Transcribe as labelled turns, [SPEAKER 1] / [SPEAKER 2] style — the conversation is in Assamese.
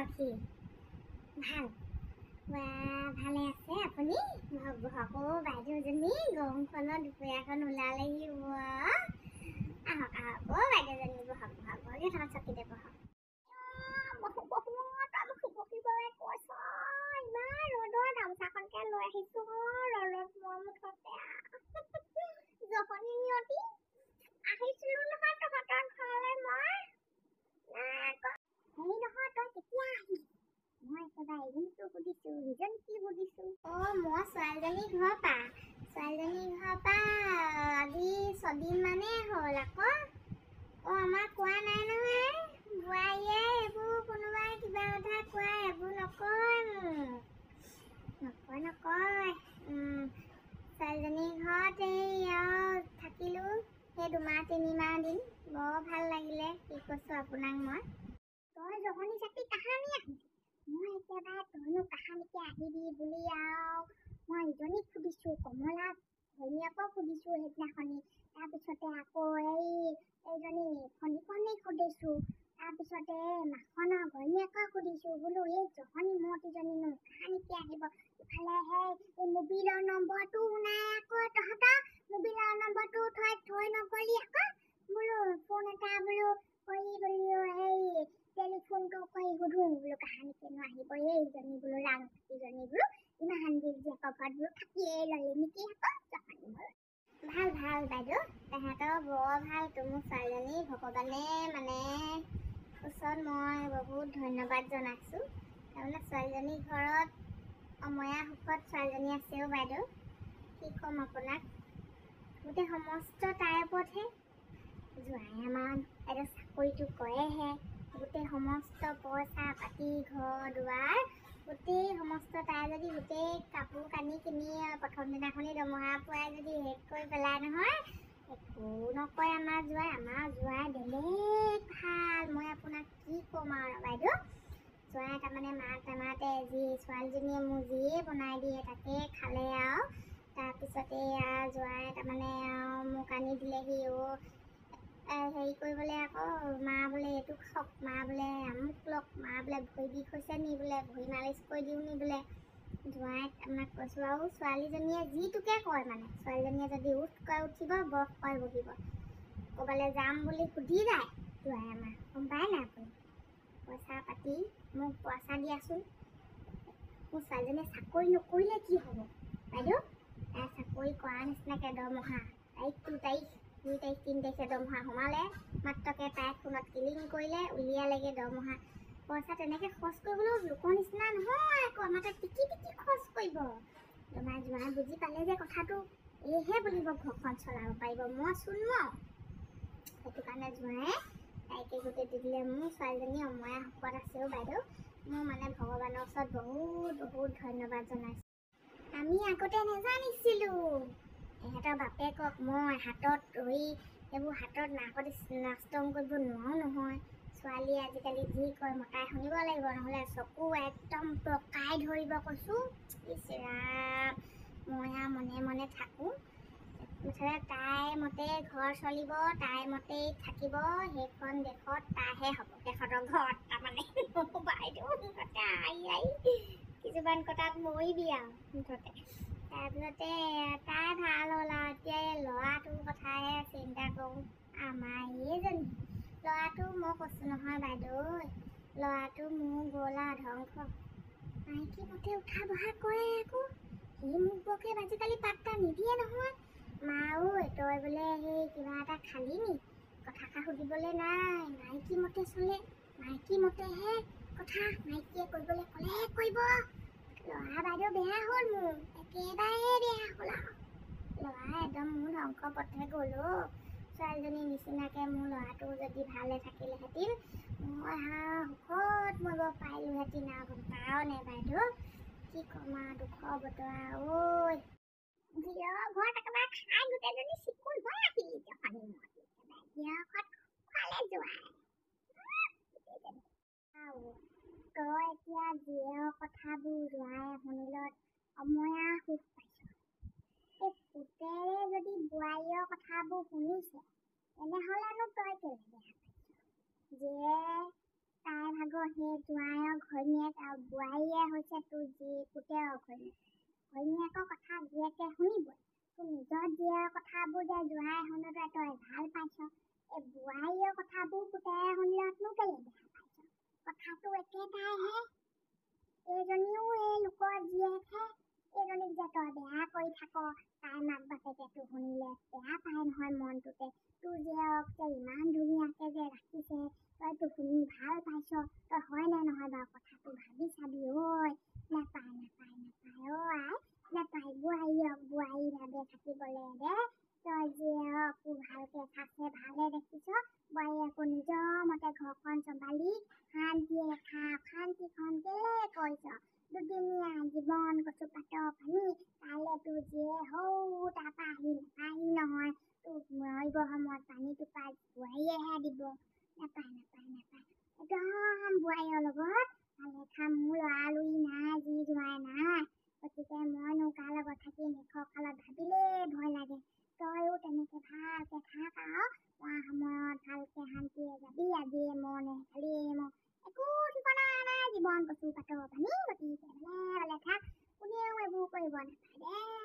[SPEAKER 1] সখী ভাল ভালে আছে আপুনি? বহক বাইদেউজনী গৰমখনত দুপৰীয়াখন ওলালেহি আহক আহক বাইদেউজনী বহক এইখন চকীতে বহক। ইমান ৰ'দৰ গামোচাখনকে লৈ আহিছো ৰ'দত মই মুঠতে জহনী নিয়তি আহিছিলো নহয় তহঁতৰ ঘৰলৈ মই হেৰি নহয় তই কেতিয়া আহিলি? মই একেবাৰে এজনীকো সুধিছো সিজনীকো সুধিছো মই ছোৱালীজনী ঘৰৰ পৰা আজি 6 দিন মানেই হ'ল আকৌ আমাক কোৱা নাই নহয় বোৱাৰীয়ে এইবোৰ কোনোবাই কিবা কথা কোৱা এইবোৰ নকয় নকয় ছোৱালীজনীৰ ঘৰত এই থাকিলো সেই 2 মাহ 3 মাহ দিন বৰ ভাল লাগিলে কি কৈছো আপোনাক মই তই জহনী চাকি কাহানি আহিবি মই একেবাৰে তইনো কাহানিকে আহিবি বুলি মই ইজনীক সুধিছো কমলা ভৈনীয়েকক সুধিছো সেইদিনাখনি তাৰপিছতে আকৌ এইজনী খনিকনীক সুধিছো তাৰপিছতে মাখনৰ ভৈনীয়েকক সুধিছো বোলো এই জহনী মতিজনীনো কাহানিকে আহিব ইফালে এই মোবিলৰ নম্বৰটো নাই আকৌ তহঁতৰ মোবিলৰ নম্বৰটো থৈ নগলি আকৌ বোলো ফোন এটা বোলো কৰি বোলো টেলিফোনটো কৰি সুধো বোলো কাহানিকেনো আহিব এইজনী বোলো ৰাংজনী বোলো ইমান দিন জীয়েকৰ ঘৰত বোলো থাকিয়ে ললি নেকি আকৌ ভাল বাইদেউ তেহেঁতৰ বৰ ভাল মোৰ ছোৱালীজনী ভগৱানে মানে ওচৰত মই বহুত ধন্যবাদ জনাইছোঁ তাৰমানে ছোৱালীজনীৰ ঘৰত অময়া সুখত ছোৱালীজনী আছেও বাইদেউ কি ক'ম আপোনাক গোটেই সমস্ত তাইৰ ওপৰতহে জোৱাই আমাৰ বাইদেউ চাকৰিটো কৰেহে গোটেই সমস্ত পইচা পাতি ঘৰ দুৱাৰ গোটেই সমস্ত তাই যদি গোটেই কাপোৰ কানি কিনি প্ৰথম দিনাখনি দৰমহা পোৱাই যদি শেষ কৰি পেলাই নহয় একো নকয় আমাৰ জোৱাই বেলেগ ভাল মই আপোনাক কি ক'ম আৰু বাইদেউ জোৱাই তাৰমানে মাতে যি ছোৱালীজনীয়ে মোৰ যিয়ে বনাই দিয়ে তাকে খালে আৰু তাৰপিছতে জোৱাই তাৰমানে মোক আনি দিলেহি হেৰি কৰিবলৈ আকৌ মা বোলে এইটো খাওক মা বোলে আমুক লওক মা বোলে ভৰি বিষ হৈছে নি বোলে ভৰি মালিচ কৰি দিওঁ নি বোলে জোৱাই আপোনাক কৈছোঁ আৰু ছোৱালীজনীয়ে যিটোকে কয় মানে ছোৱালীজনীয়ে যদি উঠিব বস কয় বহিব ক'ৰবালৈ যাম বুলি সুধি যায় জোৱাই আমাৰ গম পায় নাই আপুনি পইচা পাতি মোক পইচা দিয়াচোন মোৰ ছোৱালীজনীয়ে চাকৰি নকৰিলে কি হ'ব বাইদেউ তাই চাকৰি কৰা নিচিনাকৈ দৰমহা 2 তাৰিখ 3 তাৰিখে দৰমহা সোমালে মাত্ৰকৈ তাই ফোনত কিলিং কৰিলে উলিয়ালেগৈ দৰমহা পইচা তেনেকৈ খৰচ কৰিবলৈও লোকৰ নিচিনা নহয় আকৌ আমাৰ তাত টিকি খৰচ কৰিব জোৱাই বুজি পালে যে কথাটো এইহে বুলিব ঘৰখন চলাব পাৰিব মই সেইটো কাৰণে জোৱায়ে তাইকে গোটেই দি দিলে মোৰ ছোৱালীজনী অময়া সুখত আছেও বাইদেউ মোৰ মানে ভগৱানৰ ওচৰত বহুত ধন্যবাদ জনাইছোঁ আমি আগতে নেজানিছিলোঁ এহেঁতৰ বাপেকক মই হাতত ধৰি এইবোৰ হাতত নাষ্টং কৰিব নোৱাৰো নহয় ছোৱালীয়ে আজিকালি যি কয় মতাই শুনিব লাগিব নহ'লে চকু একদম পকাই ধৰিব কৈছোঁ ইচ ৰাম মই মনে থাকোঁ মুঠতে তাই মতে ঘৰ চলিব তাই মতেই থাকিব সেইখন দেশত তাইহে হ'ব তেখেতৰ ঘৰত তাৰমানে বাইদেউ মুঠতে আহি কিছুমান কথাত মৰিবি আৰু মুঠতে তাৰপিছতে তাই ভাল হ'ল আৰু এতিয়া ল'ৰাটোৰ কথাহে চিন্তা কৰোঁ আমাৰ এইজনী ল'ৰাটো মই কৈছোঁ নহয় বাইদেউ ল'ৰাটো মোৰ গ'ল আৰু ধ্বংস মাইকী মতে উঠা বহা কৰে আকৌ সি মোক বকে আজিকালি পাত্তা নিদিয়ে নহয় মা তই বোলে সেই কিবা এটা খালি নি কথা সুধিবলৈ নাই মাইকী মতে চলে মাইকী মতেহে কথা মাইকীয়ে কৰিবলৈ ক'লে কৰিব ল'ৰা বাইদেউ বেয়া হ'ল মোৰ একেবাৰে বেয়া হ'ল আৰু ল'ৰা একদম মোৰ ধ্বংস পথে গ'ল ছোৱালীজনীৰ নিচিনাকৈ মোৰ ল'ৰাটো যদি ভালে থাকিলেহেঁতেন মই সুখত মৰিব পাৰিলোহেঁতেন আৰু গম পাওঁ নে বাইদেউ কি ক'ম আৰু দুখৰ বতৰা জীয়ৰ ঘৰত একেবাৰে খাই গোটেইজনী চিকুণ হৈ আহিলি জহনী মতি জীয়ৰ ঘৰত খোৱালে জোৱাই তই এতিয়া জীয়েৰৰ কথাবোৰ জোৱাই শুনিলত অময়া সুখ পাইছ এই পুতেৰে যদি বোৱাৰীৰ কথাবোৰ শুনিছে তেনেহ'লেনো তই কেলে বেয়া পাইছ যে তাই ভাগৰ সেই জোৱাইৰ ঘৈণীয়েক আৰু বোৱাৰীয়ে হৈছে তোৰ যি পুতেৰৰ ঘৈণীয়েক। ঘৈণীয়েকৰ কথা জীয়েকে শুনিবই। তোৰ নিজৰ জীয়েৰৰ কথাবোৰ যে জোঁৱাই শুনোতে তই ভাল পাইছ, এই বোৱাৰীৰ কথাবোৰ পুতেৰে শুনিলতনো কেলে বেয়া পাইছ? কথাটো একেটাইহে। এইজনীও এই লোকৰ জীয়েকহে। এইজনীক যে তই বেয়া কৰি থাক, তাই মাক বাপেকে তোৰ শুনিলে বেয়া পায় নহয় মনটোতে। তোৰ জীয়েৰক যে ইমান ধুনীয়াকে যে ৰাখিছে, তইতো শুনি ভাল পাইছ। তই হয়নে নহয় বাৰু কথাটো ভাবি চাবি ঐ। নেপায় ঐ আই, নেপায় বোৱাৰী ভাবে থাকিবলৈ দে। তই জীয়েৰকো ভালকে চাইছে ভালে দেখিছ, বোৱাৰীয়েকো নিজৰ মতে ঘৰখন চম্ভালি শান্তিয়ে শান্তিখন কেলে কৰিছ? দুদিনীয়া জীৱন কচু পাতৰ পানী, কাইলে তোৰ জীয়ে হৌ তাৰপা আহি নাপায়হি নহয়। তোক মৰিব সময়ত পানী টোপা বোৱাৰীয়েহে দিব। নেপায়। একদম বোৱাৰীৰ লগত ভালে খাম। মোৰ লৰালৰি নাই, যি জোঁৱাই নাই। গতিকে মইনো কাৰ লগত থাকিম, শেষৰ কালত ভাবিলেই ভয় লাগে। তইও তেনেকে ভালকে থাক আৰু মৰা সময়ত ভালকে শান্তিয়ে যাবি। আজিয়ে মনে কালিয়ে মোৰ একো ঠিকনা নাই জীৱন কচু পাতৰ পানী। গতিকে ভালে থাক, কোনেও এইবোৰ কৰিব নাপায় দে।